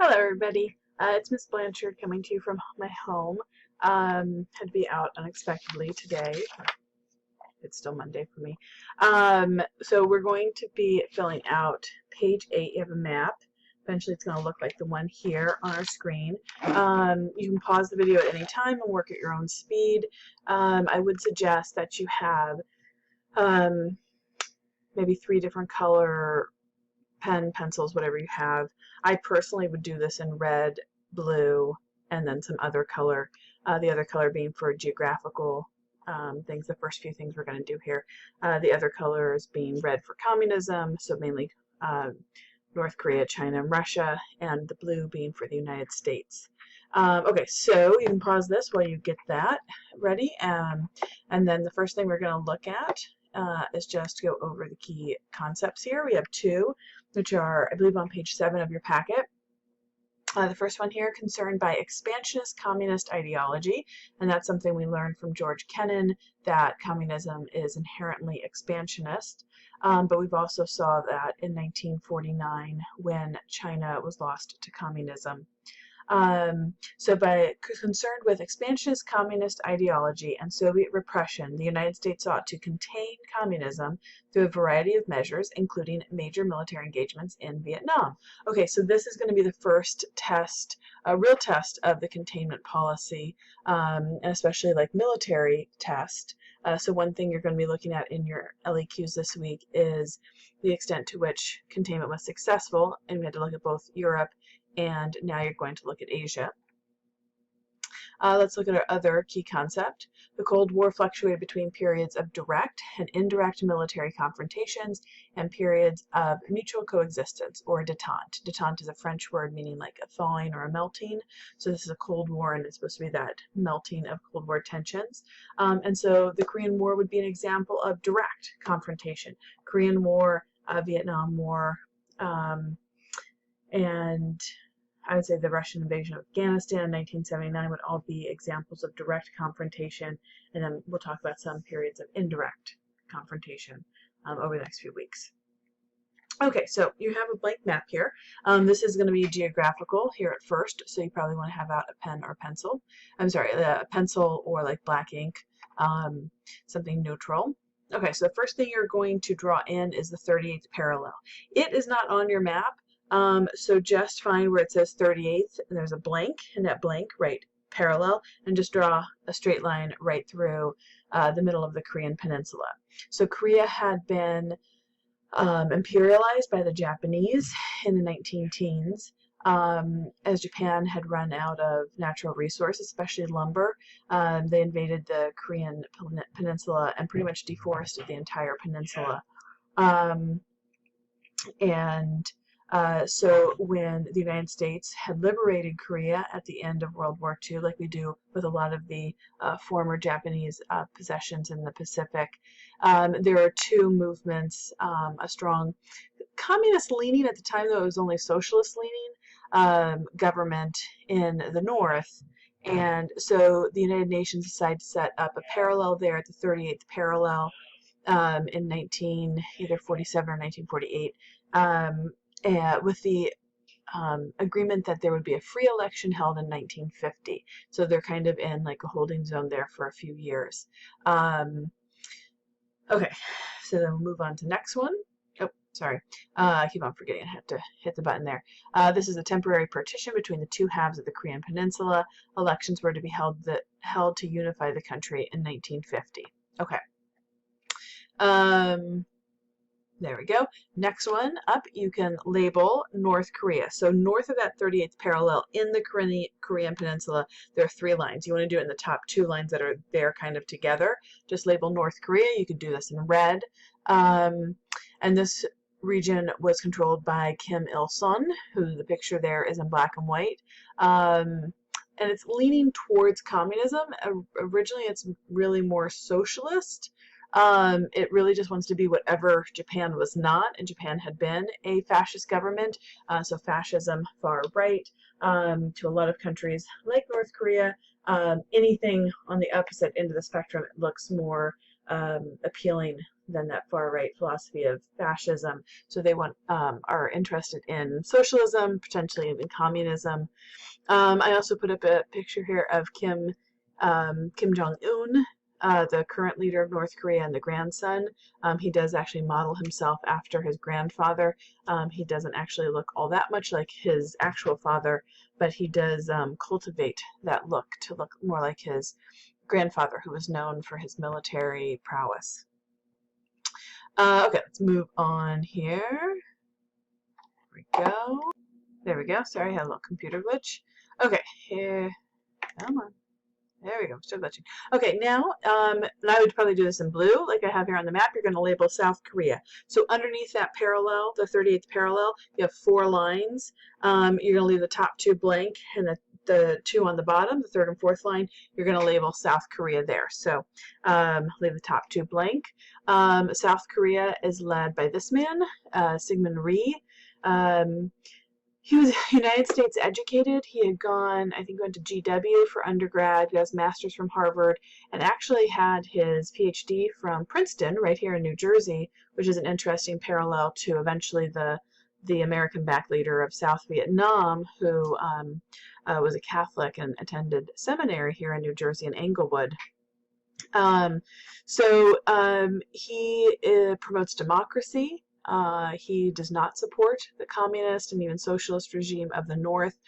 Hello, everybody. It's Miss Blanchard coming to you from my home. Had to be out unexpectedly today. It's still Monday for me. So we're going to be filling out page 8. You have a map. Eventually, it's going to look like the one here on our screen. You can pause the video at any time and work at your own speed. I would suggest that you have maybe 3 different color pencils, whatever you have. I personally would do this in red, blue, and then some other color. The other color being for geographical things, the first few things we're going to do here. The other colors being red for communism, so mainly North Korea, China, and Russia, and the blue being for the United States. Okay, so you can pause this while you get that ready. And then the first thing we're going to look at is just go over the key concepts here. We have 2, which are, I believe, on page 7 of your packet. The first one here, concerned by expansionist communist ideology, and that's something we learned from George Kennan, that communism is inherently expansionist. But we've also saw that in 1949 when China was lost to communism. So by concerned with expansionist communist ideology and Soviet repression, the United States sought to contain communism through a variety of measures, including major military engagements in Vietnam. Okay, so this is going to be the first test, a real test of the containment policy, and especially like military test. So one thing you're going to be looking at in your LEQs this week is the extent to which containment was successful, and we had to look at both Europe and now you're going to look at Asia. Let's look at our other key concept. The Cold War fluctuated between periods of direct and indirect military confrontations and periods of mutual coexistence, or détente. Détente is a French word meaning like a thawing or a melting. So this is a Cold War, and it's supposed to be that melting of Cold War tensions. And so the Korean War would be an example of direct confrontation. Korean War, Vietnam War, and I would say the Russian invasion of Afghanistan in 1979 would all be examples of direct confrontation, and then we'll talk about some periods of indirect confrontation over the next few weeks. Okay, so you have a blank map here. This is going to be geographical here at first, so you probably want to have out a pen or pencil. I'm sorry, a pencil or like black ink, something neutral. Okay, so the first thing you're going to draw in is the 38th parallel. It is not on your map. So just find where it says 38th, and there's a blank, and that blank, right, parallel, and just draw a straight line right through the middle of the Korean peninsula. So Korea had been imperialized by the Japanese in the 19-teens. As Japan had run out of natural resources, especially lumber, they invaded the Korean peninsula and pretty much deforested the entire peninsula. So when the United States had liberated Korea at the end of World War II, like we do with a lot of the former Japanese possessions in the Pacific, there are 2 movements, a strong communist leaning at the time, though it was only socialist leaning, government in the north. And so the United Nations decided to set up a parallel there at the 38th parallel in either 47 or 1948. With the agreement that there would be a free election held in 1950. So they're kind of in like a holding zone there for a few years. Okay, so then we'll move on to the next one. Oh, sorry. I keep on forgetting. I have to hit the button there. This is a temporary partition between the 2 halves of the Korean Peninsula. Elections were to be held to unify the country in 1950. Okay. There we go. Next one up, you can label North Korea. So north of that 38th parallel in the Korean Peninsula, there are 3 lines. You want to do it in the top 2 lines that are there kind of together. Just label North Korea. You could do this in red. And this region was controlled by Kim Il-sung, who the picture there is in black and white. And it's leaning towards communism. Originally, it's really more socialist. It really just wants to be whatever Japan was not, and Japan had been a fascist government, so fascism far right, to a lot of countries like North Korea. Anything on the opposite end of the spectrum looks more appealing than that far-right philosophy of fascism. So they are interested in socialism, potentially even communism. I also put up a picture here of Kim Jong-un, the current leader of North Korea, and the grandson. He does actually model himself after his grandfather. He doesn't actually look all that much like his actual father, but he does cultivate that look to look more like his grandfather, who was known for his military prowess. Okay, let's move on here. There we go. There we go. Sorry, I had a little computer glitch. Okay, here. Come on. There we go. Still glitching. Okay, now, and I would probably do this in blue, like I have here on the map. You're going to label South Korea. So underneath that parallel, the 38th parallel, you have 4 lines. You're going to leave the top 2 blank, and the 2 on the bottom, the 3rd and 4th line, you're going to label South Korea there. So leave the top 2 blank. South Korea is led by this man, Syngman Rhee. He was United States educated. He had gone, I think, went to GW for undergrad. He has a master's from Harvard, and actually had his PhD from Princeton, right here in New Jersey, which is an interesting parallel to eventually the American-backed leader of South Vietnam, who was a Catholic and attended seminary here in New Jersey in Englewood. He promotes democracy. He does not support the communist and even socialist regime of the North.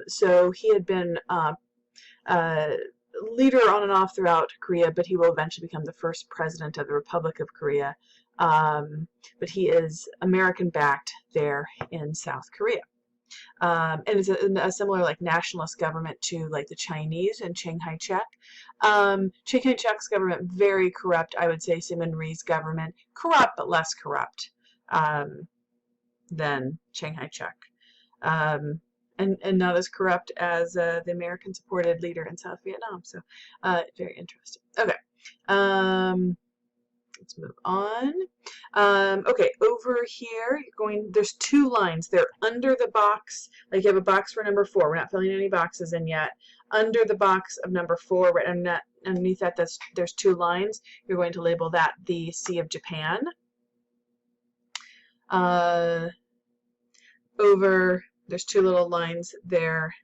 So he had been leader on and off throughout Korea, but he will eventually become the first president of the Republic of Korea. But he is American-backed there in South Korea. And it's a similar like nationalist government to like the Chinese and Chiang Kai-shek. Chiang Kai-shek's government, very corrupt. I would say Syngman Rhee's government, corrupt but less corrupt than Chiang Kai-shek. And not as corrupt as the American-supported leader in South Vietnam. So very interesting. Okay. Let's move on. Okay, over here, there's 2 lines. They're under the box, like you have a box for number 4. We're not filling any boxes in yet. Under the box of number 4, right underneath that, there's 2 lines. You're going to label that the Sea of Japan. There's 2 little lines there,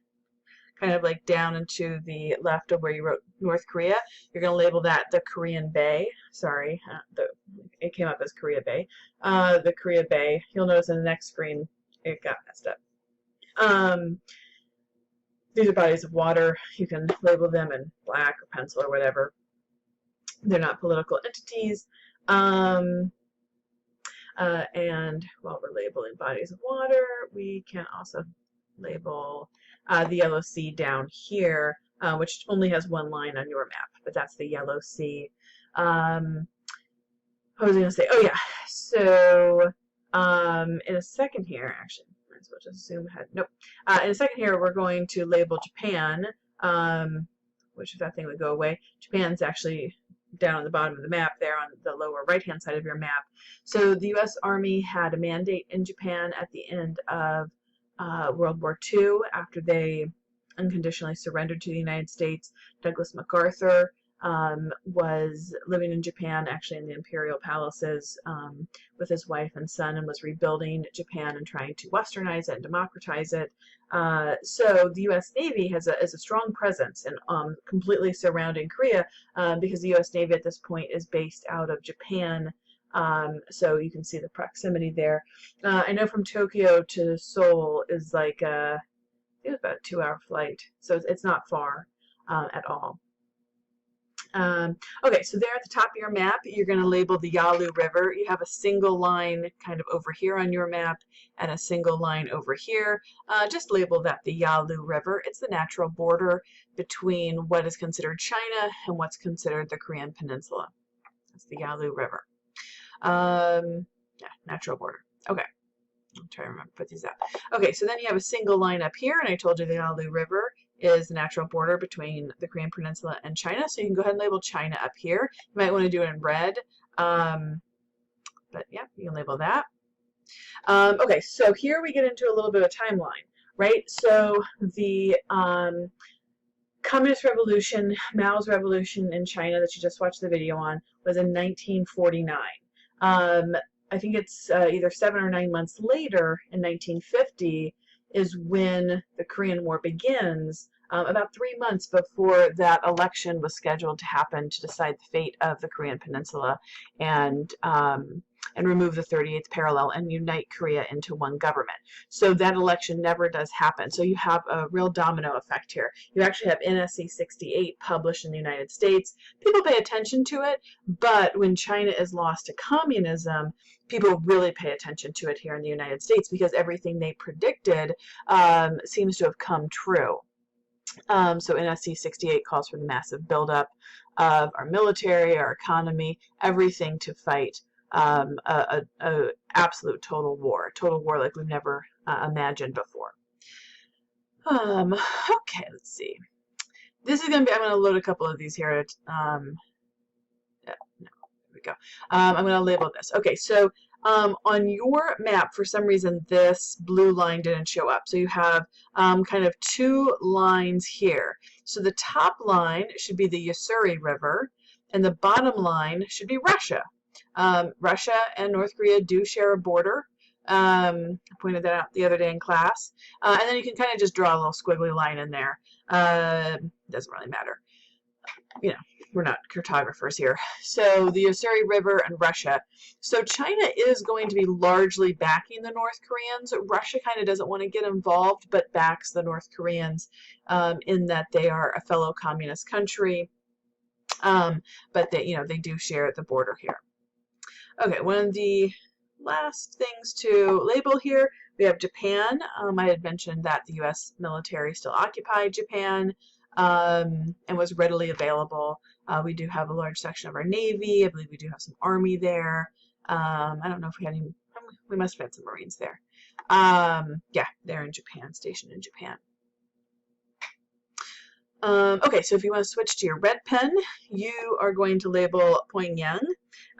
kind of like down and to the left of where you wrote North Korea. You're going to label that the Korean Bay. Sorry, it came up as Korea Bay. The Korea Bay. You'll notice in the next screen it got messed up. These are bodies of water. You can label them in black or pencil or whatever. They're not political entities. And while we're labeling bodies of water, we can also label the Yellow Sea down here, which only has 1 line on your map, but that's the Yellow Sea. What was I going to say? Oh yeah, so in a second here, actually, might as well just zoom ahead. Nope. In a second here, we're going to label Japan, which if that thing would go away, Japan's actually down on the bottom of the map there on the lower right-hand side of your map. So the U.S. Army had a mandate in Japan at the end of World War II, after they unconditionally surrendered to the United States. Douglas MacArthur was living in Japan, actually in the imperial palaces, with his wife and son, and was rebuilding Japan and trying to westernize it and democratize it. So the U.S. Navy has a strong presence in completely surrounding Korea, because the U.S. Navy at this point is based out of Japan. So you can see the proximity there. I know from Tokyo to Seoul is like I think it's about a 2-hour flight, so it's not far at all. Okay, so there at the top of your map, you're going to label the Yalu River. You have a single line kind of over here on your map and a single line over here. Just label that the Yalu River. It's the natural border between what is considered China and what's considered the Korean Peninsula. That's the Yalu River. Yeah, natural border. Okay. I'll try to remember to put these up. Okay, so then you have a single line up here, and I told you the Yalu River is the natural border between the Korean Peninsula and China, so you can go ahead and label China up here. You might want to do it in red, but yeah, you can label that. Okay, so here we get into a little bit of a timeline, right? So the Communist Revolution, Mao's revolution in China that you just watched the video on, was in 1949. I think it's either 7 or 9 months later in 1950 is when the Korean War begins, about 3 months before that election was scheduled to happen to decide the fate of the Korean Peninsula and remove the 38th parallel and unite Korea into one government. So that election never does happen. So you have a real domino effect here. You actually have NSC 68 published in the United States. People pay attention to it, but when China is lost to communism, people really pay attention to it here in the United States because everything they predicted seems to have come true. So NSC 68 calls for the massive buildup of our military, our economy, everything to fight a absolute total war like we've never imagined before. Okay, let's see. This is going to be, I'm going to load a couple of these here. No, there we go. I'm going to label this. Okay, so on your map, for some reason, this blue line didn't show up. So you have kind of two lines here. So the top line should be the Ussuri River, and the bottom line should be Russia. Russia and North Korea do share a border. I pointed that out the other day in class. And then you can kind of just draw a little squiggly line in there. Doesn't really matter. You know, we're not cartographers here. So the Ussuri River and Russia. So China is going to be largely backing the North Koreans. Russia kind of doesn't want to get involved, but backs the North Koreans in that they are a fellow communist country. But they do share the border here. Okay, one of the last things to label here, we have Japan. I had mentioned that the U.S. military still occupied Japan and was readily available. We do have a large section of our Navy. I believe we do have some Army there. I don't know if we had any, we must have had some Marines there. Yeah, they're in Japan, stationed in Japan. Okay, so if you want to switch to your red pen, you are going to label Pyongyang.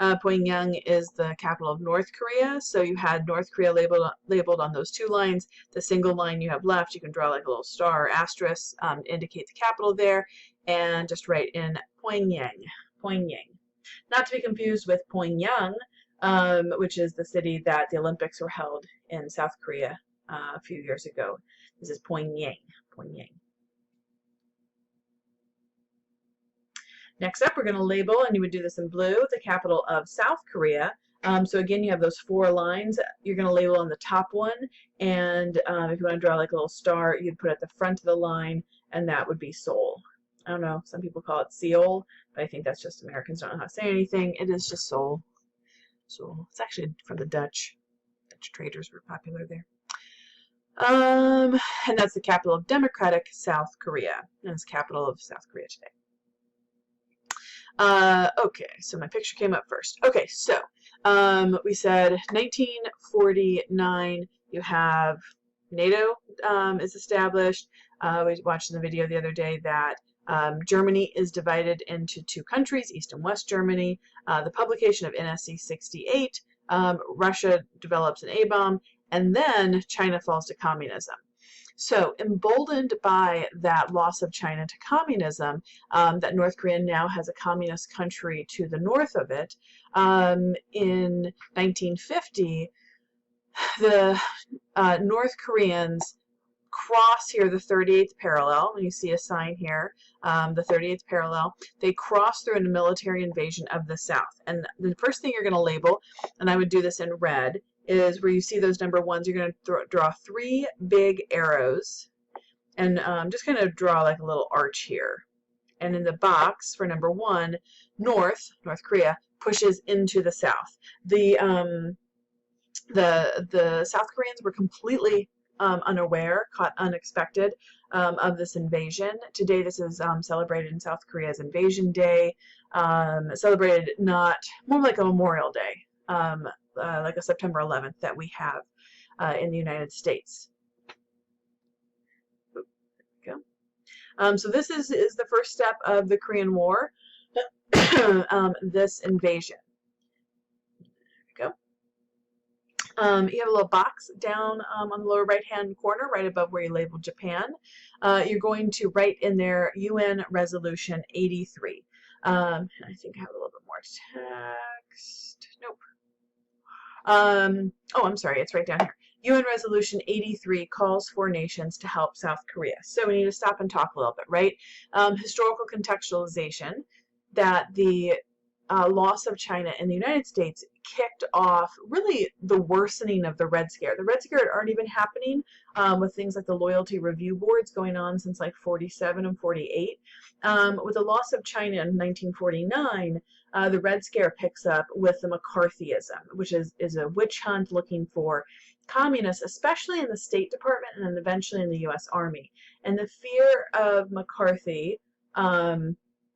Pyongyang is the capital of North Korea, so you had North Korea labeled on those two lines. The single line you have left, you can draw like a little star or asterisk to indicate the capital there, and just write in Pyongyang. Pyongyang. Not to be confused with Pyongyang, which is the city that the Olympics were held in South Korea a few years ago. This is Pyongyang. Pyongyang. Next up, we're going to label, and you would do this in blue, the capital of South Korea. So again, you have those four lines. You're going to label on the top one, and if you want to draw like a little star, you'd put at the front of the line, and that would be Seoul. I don't know, some people call it Seoul, but I think that's just Americans don't know how to say anything. It is just Seoul. Seoul. It's actually from the Dutch. Dutch traders were popular there. And that's the capital of Democratic South Korea, and it's the capital of South Korea today. Okay, so my picture came up first. Okay, so we said 1949, you have NATO is established. We watched in the video the other day that Germany is divided into two countries, East and West Germany. The publication of NSC 68, Russia develops an A-bomb, and then China falls to communism. So emboldened by that loss of China to communism, that North Korea now has a communist country to the north of it, in 1950, the North Koreans cross here the 38th parallel, and you see a sign here, the 38th parallel. They cross through a military invasion of the South. And the first thing you're going to label, and I would do this in red, is where you see those number ones, you're going to draw three big arrows and just kind of draw like a little arch here. And in the box for number one, North Korea, pushes into the South. The South Koreans were completely unaware, caught unexpected of this invasion. Today this is celebrated in South Korea as Invasion Day, celebrated not more like a Memorial Day. Like a September 11th that we have in the United States. There we go. So this is the first step of the Korean War, this invasion. There we go. You have a little box down on the lower right-hand corner, right above where you labeled Japan. You're going to write in there UN Resolution 83. I think I have a little bit more text. Nope. Oh, I'm sorry, it's right down here. UN Resolution 83 calls for nations to help South Korea. So we need to stop and talk a little bit, right? Historical contextualization that the loss of China in the United States kicked off really the worsening of the Red Scare. The Red Scare had already been happening with things like the loyalty review boards going on since like 47 and 48. With the loss of China in 1949, the Red Scare picks up with the McCarthyism, which is a witch hunt looking for communists, especially in the State Department and then eventually in the U.S. Army. And the fear of McCarthy,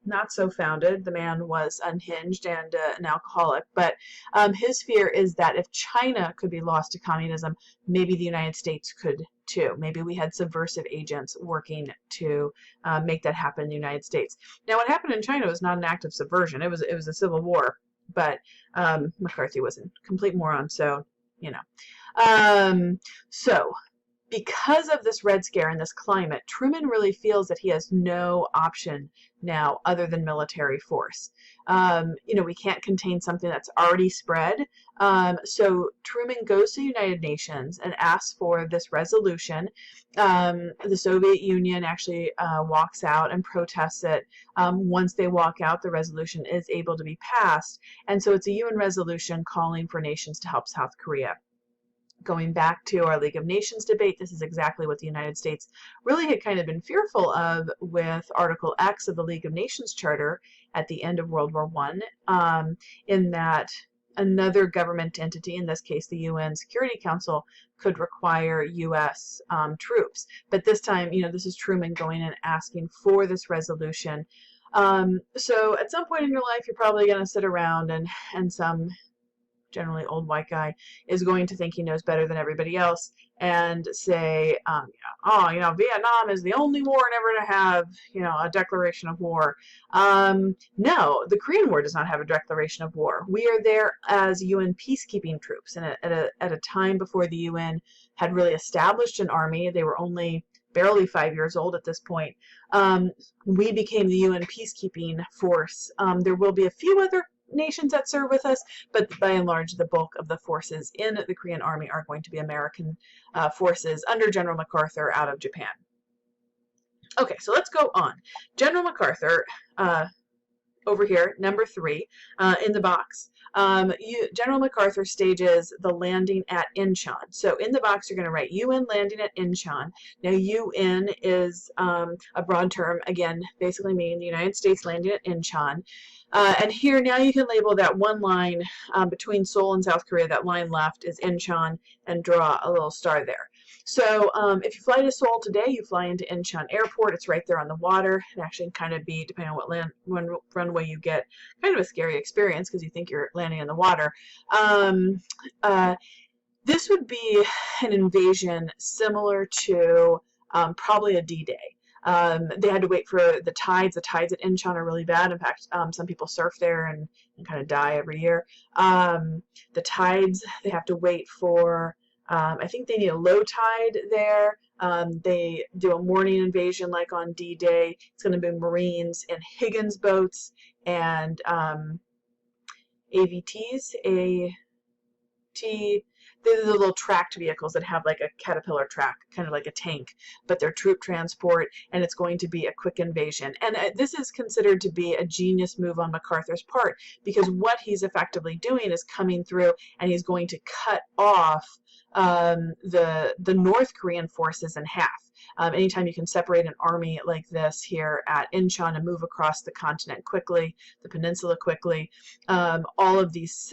not so founded. The man was unhinged and an alcoholic, but his fear is that if China could be lost to communism, maybe the United States could too. Maybe we had subversive agents working to make that happen in the United States. Now, what happened in China was not an act of subversion. It was a civil war, but McCarthy was a complete moron, so, you know. So because of this Red Scare and this climate, Truman really feels that he has no option now other than military force. You know, we can't contain something that's already spread. So Truman goes to the United Nations and asks for this resolution. The Soviet Union actually walks out and protests it. Once they walk out, the resolution is able to be passed. And so it's a UN resolution calling for nations to help South Korea. Going back to our League of Nations debate, this is exactly what the United States really had kind of been fearful of with Article X of the League of Nations Charter at the end of World War I, in that another government entity, in this case the UN Security Council, could require U.S. Troops. But this time, you know, this is Truman going and asking for this resolution. So at some point in your life, you're probably going to sit around and some generally old white guy is going to think he knows better than everybody else and say, oh, you know, Vietnam is the only war never to have, you know, a declaration of war. No, the Korean War does not have a declaration of war. We are there as UN peacekeeping troops, and at a time before the UN had really established an army. They were only barely 5 years old at this point. We became the UN peacekeeping force. There will be a few other nations that serve with us, but by and large the bulk of the forces in the Korean Army are going to be American forces under General MacArthur out of Japan. Okay, so let's go on. General MacArthur, over here, number 3, in the box, General MacArthur stages the landing at Incheon. So in the box you're going to write UN landing at Incheon. Now UN is a broad term, again, basically meaning the United States landing at Incheon. And here now you can label that one line between Seoul and South Korea. That line left is Incheon, and draw a little star there. So if you fly to Seoul today, you fly into Incheon Airport. It's right there on the water. It actually kind of be, depending on what runway you get, kind of a scary experience because you think you're landing in the water. This would be an invasion similar to probably a D-Day. They had to wait for the tides. The tides at Incheon are really bad. In fact, some people surf there and kind of die every year. The tides, they have to wait for, I think they need a low tide there. They do a morning invasion like on D-Day. It's going to be Marines in Higgins boats and AVTs, they're the little tracked vehicles that have like a caterpillar track, kind of like a tank, but they're troop transport, and it's going to be a quick invasion. And this is considered to be a genius move on MacArthur's part, because what he's effectively doing is coming through and he's going to cut off the North Korean forces in half. Anytime you can separate an army like this here at Incheon and move across the continent quickly, the peninsula quickly, all of these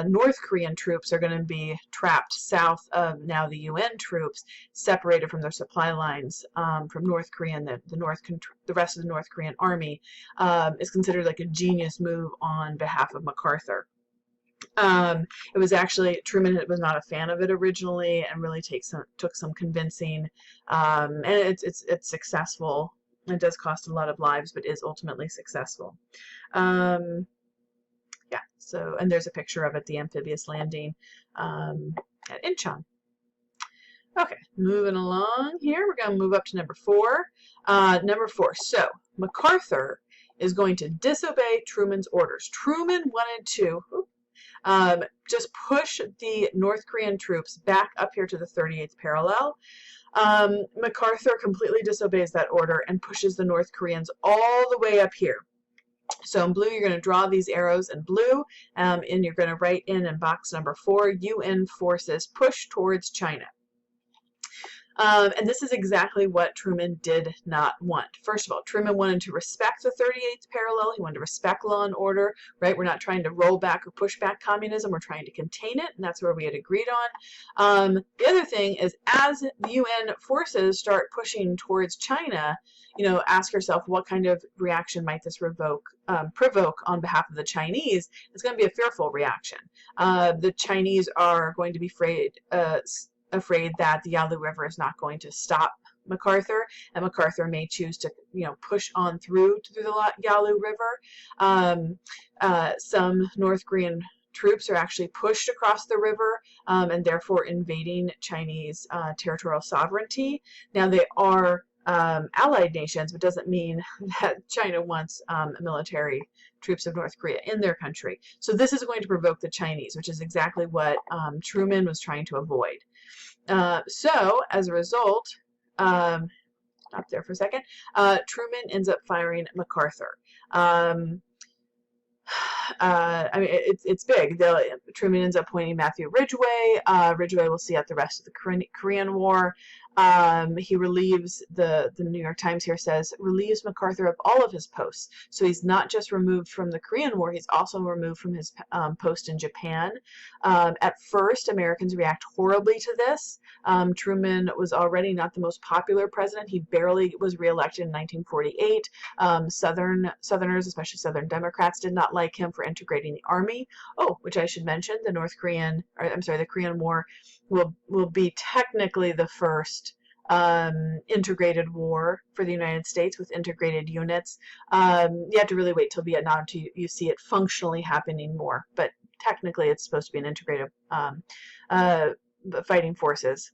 North Korean troops are going to be trapped south of now the UN troops, separated from their supply lines from North Korea. And the rest of the North Korean army is considered like a genius move on behalf of MacArthur. It was actually, Truman was not a fan of it originally, and really took some convincing, and it's successful. It does cost a lot of lives, but is ultimately successful. Yeah, so, and there's a picture of it, the amphibious landing at Incheon. Okay, moving along here, we're going to move up to number 4. Number 4, so MacArthur is going to disobey Truman's orders. Truman wanted to, just push the North Korean troops back up here to the 38th parallel. MacArthur completely disobeys that order and pushes the North Koreans all the way up here. So in blue, you're going to draw these arrows in blue, and you're going to write in box number 4, UN forces push towards China. And this is exactly what Truman did not want. First of all, Truman wanted to respect the 38th parallel. He wanted to respect law and order, right? We're not trying to roll back or push back communism. We're trying to contain it, and that's where we had agreed on. The other thing is, as the UN forces start pushing towards China, you know, ask yourself, what kind of reaction might this provoke on behalf of the Chinese? It's going to be a fearful reaction. The Chinese are going to be afraid that the Yalu River is not going to stop MacArthur, and MacArthur may choose to, you know, push on through the Yalu River. Some North Korean troops are actually pushed across the river and therefore invading Chinese territorial sovereignty. Now, they are allied nations, but doesn't mean that China wants military troops of North Korea in their country. So this is going to provoke the Chinese, which is exactly what Truman was trying to avoid. So as a result, stop there for a second, Truman ends up firing MacArthur. I mean, it's big. Truman ends up appointing Matthew Ridgway. Ridgway will see out the rest of the Korean War. He relieves, the New York Times here says, relieves MacArthur of all of his posts. So he's not just removed from the Korean War, he's also removed from his post in Japan. At first, Americans react horribly to this. Truman was already not the most popular president. He barely was reelected in 1948. Southerners, especially Southern Democrats, did not like him for integrating the army. Oh, which I should mention, the Korean War will be technically the first integrated war for the United States with integrated units. You have to really wait till Vietnam until you see it functionally happening more, but technically it's supposed to be an integrated fighting forces.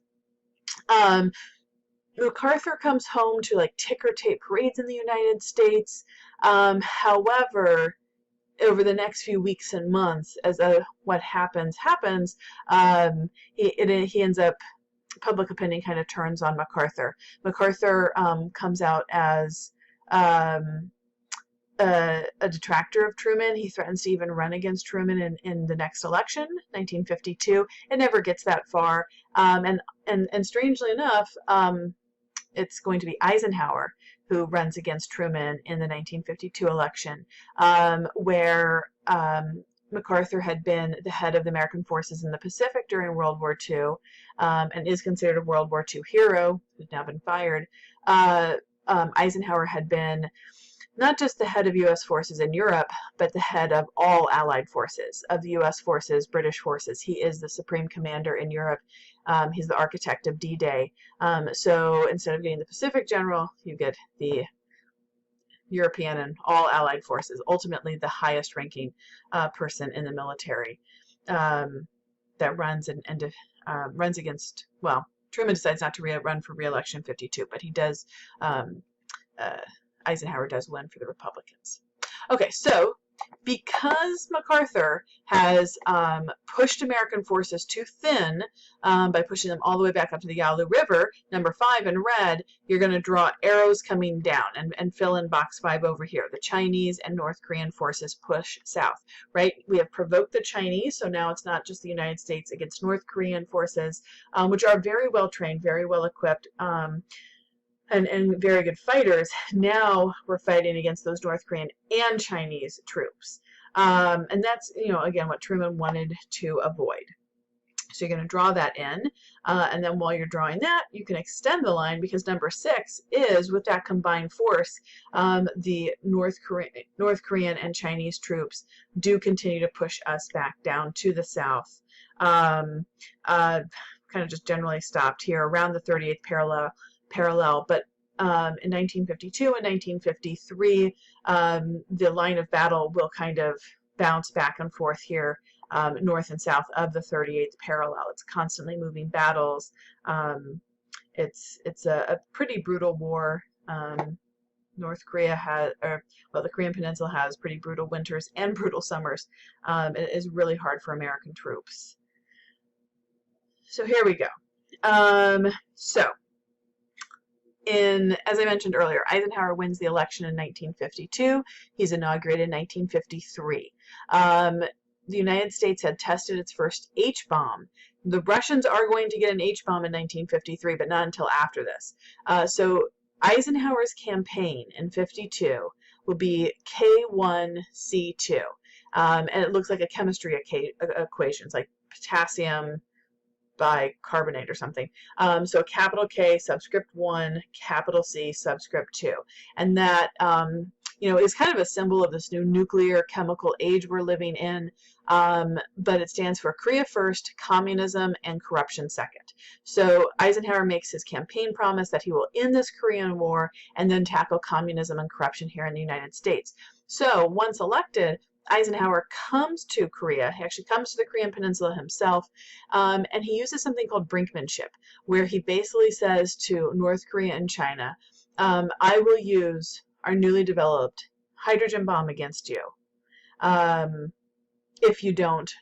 MacArthur comes home to like ticker tape parades in the United States. However, over the next few weeks and months, as what happens, he ends up, public opinion kind of turns on MacArthur. MacArthur comes out as a detractor of Truman. He threatens to even run against Truman in the next election, 1952. It never gets that far. And strangely enough, it's going to be Eisenhower who runs against Truman in the 1952 election, where MacArthur had been the head of the American forces in the Pacific during World War II and is considered a World War II hero, who's now been fired. Eisenhower had been not just the head of U.S. forces in Europe, but the head of all Allied forces, of the U.S. forces, British forces. He is the supreme commander in Europe. He's the architect of D-Day. So instead of getting the Pacific general, you get the European and all Allied forces, ultimately the highest ranking person in the military that runs runs against, well, Truman decides not to run for re-election in 52, but he does, Eisenhower does win for the Republicans. Okay, so because MacArthur has pushed American forces too thin by pushing them all the way back up to the Yalu River, number 5 in red, you're going to draw arrows coming down and fill in box 5 over here. The Chinese and North Korean forces push south, right? We have provoked the Chinese, so now it's not just the United States against North Korean forces, which are very well trained, very well equipped, and very good fighters. Now we're fighting against those North Korean and Chinese troops. And that's, you know, again, what Truman wanted to avoid. So you're going to draw that in, and then while you're drawing that, you can extend the line, because number 6 is, with that combined force, the North Korean and Chinese troops do continue to push us back down to the south. Kind of just generally stopped here around the 38th parallel, but in 1952 and 1953, the line of battle will kind of bounce back and forth here, north and south of the 38th parallel. It's constantly moving battles. It's a pretty brutal war, North Korea has, or well, the Korean Peninsula has pretty brutal winters and brutal summers. It is really hard for American troops. So here we go. As I mentioned earlier, Eisenhower wins the election in 1952. He's inaugurated in 1953. The United States had tested its first H-bomb. The Russians are going to get an H-bomb in 1953, but not until after this. So Eisenhower's campaign in 52 will be K1C2. And it looks like a chemistry equation. It's like potassium bicarbonate or something. So capital K, subscript 1, capital C, subscript 2. And that, is kind of a symbol of this new nuclear chemical age we're living in. But it stands for Korea first, communism, and corruption second. So Eisenhower makes his campaign promise that he will end this Korean War and then tackle communism and corruption here in the United States. So once elected, Eisenhower comes to Korea. He actually comes to the Korean Peninsula himself, and he uses something called brinkmanship, where he basically says to North Korea and China, I will use our newly developed hydrogen bomb against you if you don't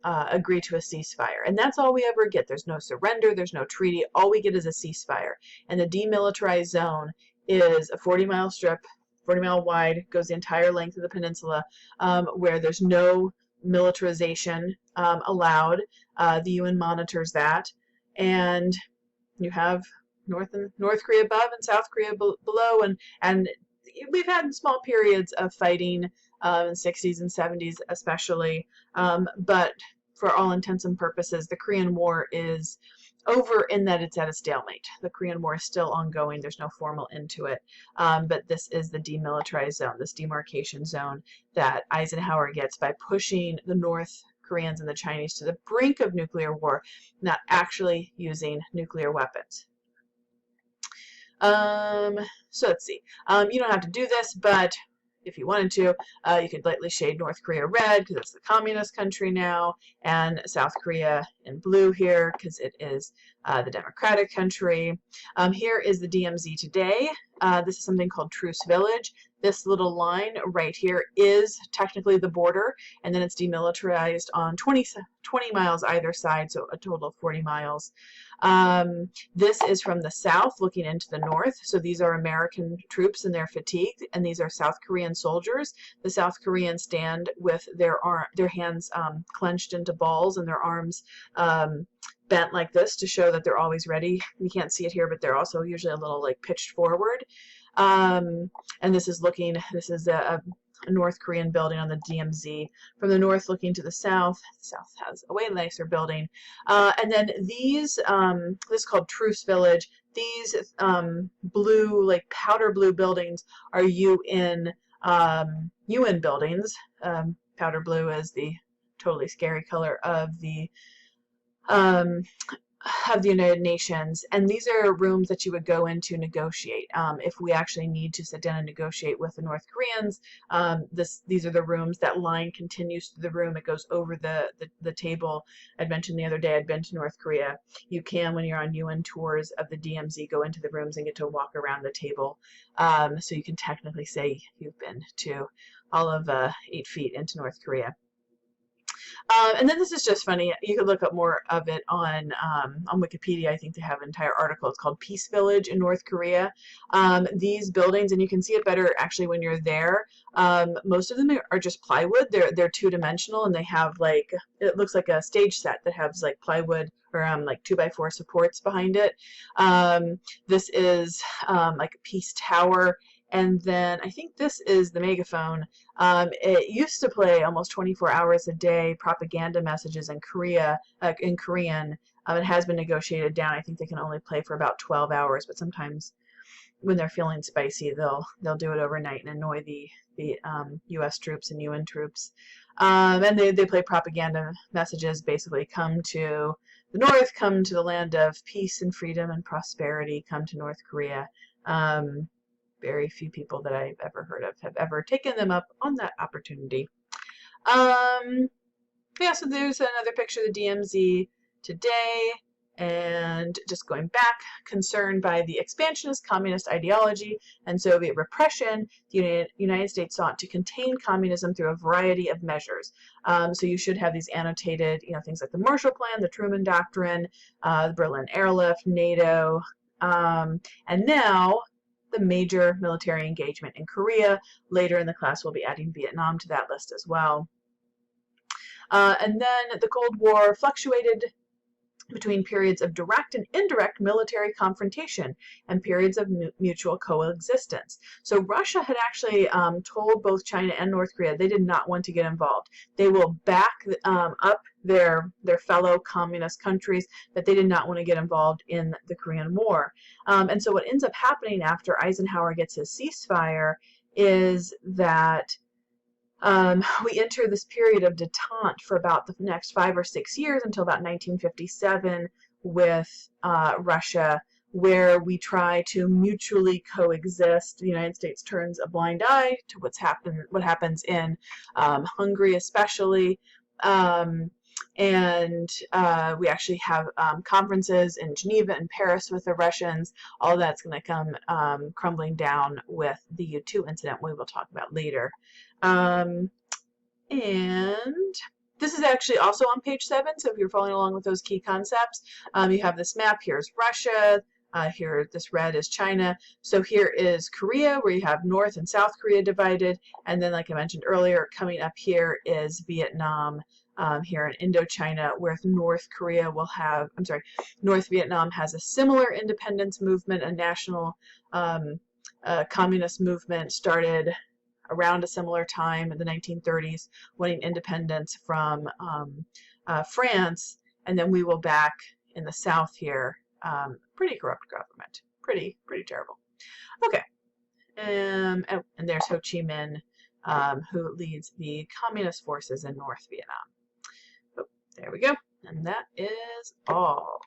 agree to a ceasefire. And that's all we ever get. There's no surrender. There's no treaty. All we get is a ceasefire. And the demilitarized zone is a 40-mile strip, 40-mile wide, goes the entire length of the peninsula, where there's no militarization allowed. The UN monitors that, and you have North Korea above and South Korea below, and we've had small periods of fighting in the 60s and 70s especially, but for all intents and purposes, the Korean War is over in that it's at a stalemate. The Korean War is still ongoing. There's no formal end to it. But this is the demilitarized zone, this demarcation zone that Eisenhower gets by pushing the North Koreans and the Chinese to the brink of nuclear war, not actually using nuclear weapons. So let's see. You don't have to do this, but if you wanted to, you could lightly shade North Korea red because it's the communist country now, and South Korea in blue here because it is the democratic country. Here is the DMZ today. This is something called Truce Village. This little line right here is technically the border, and then it's demilitarized on 20 miles either side, so a total of 40 miles. This is from the south looking into the north. So these are American troops and they're fatigued, and these are South Korean soldiers. The South Koreans stand with their hands clenched into balls and their arms bent like this to show that they're always ready. You can't see it here, but they're also usually a little like pitched forward. And this is a North Korean building on the DMZ. From the north looking to the south has a way nicer building. And then these, this is called Truce Village. These blue, like powder blue buildings are UN buildings. Powder blue is the totally scary color of the United Nations, and these are rooms that you would go in to negotiate. If we actually need to sit down and negotiate with the North Koreans, these are the rooms. That line continues through the room. It goes over the table. I'd mentioned the other day I'd been to North Korea. You can, when you're on UN tours of the DMZ, go into the rooms and get to walk around the table. So you can technically say you've been to all of 8 feet into North Korea. And then this is just funny. You could look up more of it on Wikipedia. I think they have an entire article. It's called Peace Village in North Korea. These buildings, and you can see it better actually when you're there. Most of them are just plywood. They're two-dimensional, and they have like, it looks like a stage set that has like plywood or like 2x4 supports behind it. This is like a peace tower. And then I think this is the megaphone. It used to play almost 24 hours a day propaganda messages in Korean. It has been negotiated down. I think they can only play for about 12 hours, but sometimes when they're feeling spicy, they'll do it overnight and annoy the U.S. troops and UN troops. And they play propaganda messages, basically, come to the North, come to the land of peace and freedom and prosperity, come to North Korea. Very few people that I've ever heard of have ever taken them up on that opportunity. Yeah, so there's another picture of the DMZ today, And just going back, concerned by the expansionist communist ideology and Soviet repression, the United States sought to contain communism through a variety of measures. So you should have these annotated, things like the Marshall Plan, the Truman Doctrine, the Berlin Airlift, NATO, and now the major military engagement in Korea. Later in the class, we'll be adding Vietnam to that list as well. And then the Cold War fluctuated between periods of direct and indirect military confrontation and periods of mutual coexistence. So Russia had actually told both China and North Korea they did not want to get involved. They will back up their fellow communist countries, but they did not want to get involved in the Korean War. And so what ends up happening after Eisenhower gets his ceasefire is that we enter this period of detente for about the next 5 or 6 years until about 1957 with Russia, where we try to mutually coexist. The United States turns a blind eye to what happens in Hungary, especially. And we actually have conferences in Geneva and Paris with the Russians. All that's going to come crumbling down with the U-2 incident we will talk about later. And this is actually also on page 7, so if you're following along with those key concepts, you have this map. Here's Russia. Here, this red is China. So here is Korea, where you have North and South Korea divided. And then, like I mentioned earlier, coming up here is Vietnam. Here in Indochina, where North Vietnam has a similar independence movement, a national communist movement started around a similar time in the 1930s, wanting independence from France, and then we will back in the South here, pretty corrupt government, pretty terrible. Okay, and there's Ho Chi Minh, who leads the communist forces in North Vietnam. There we go. And that is all.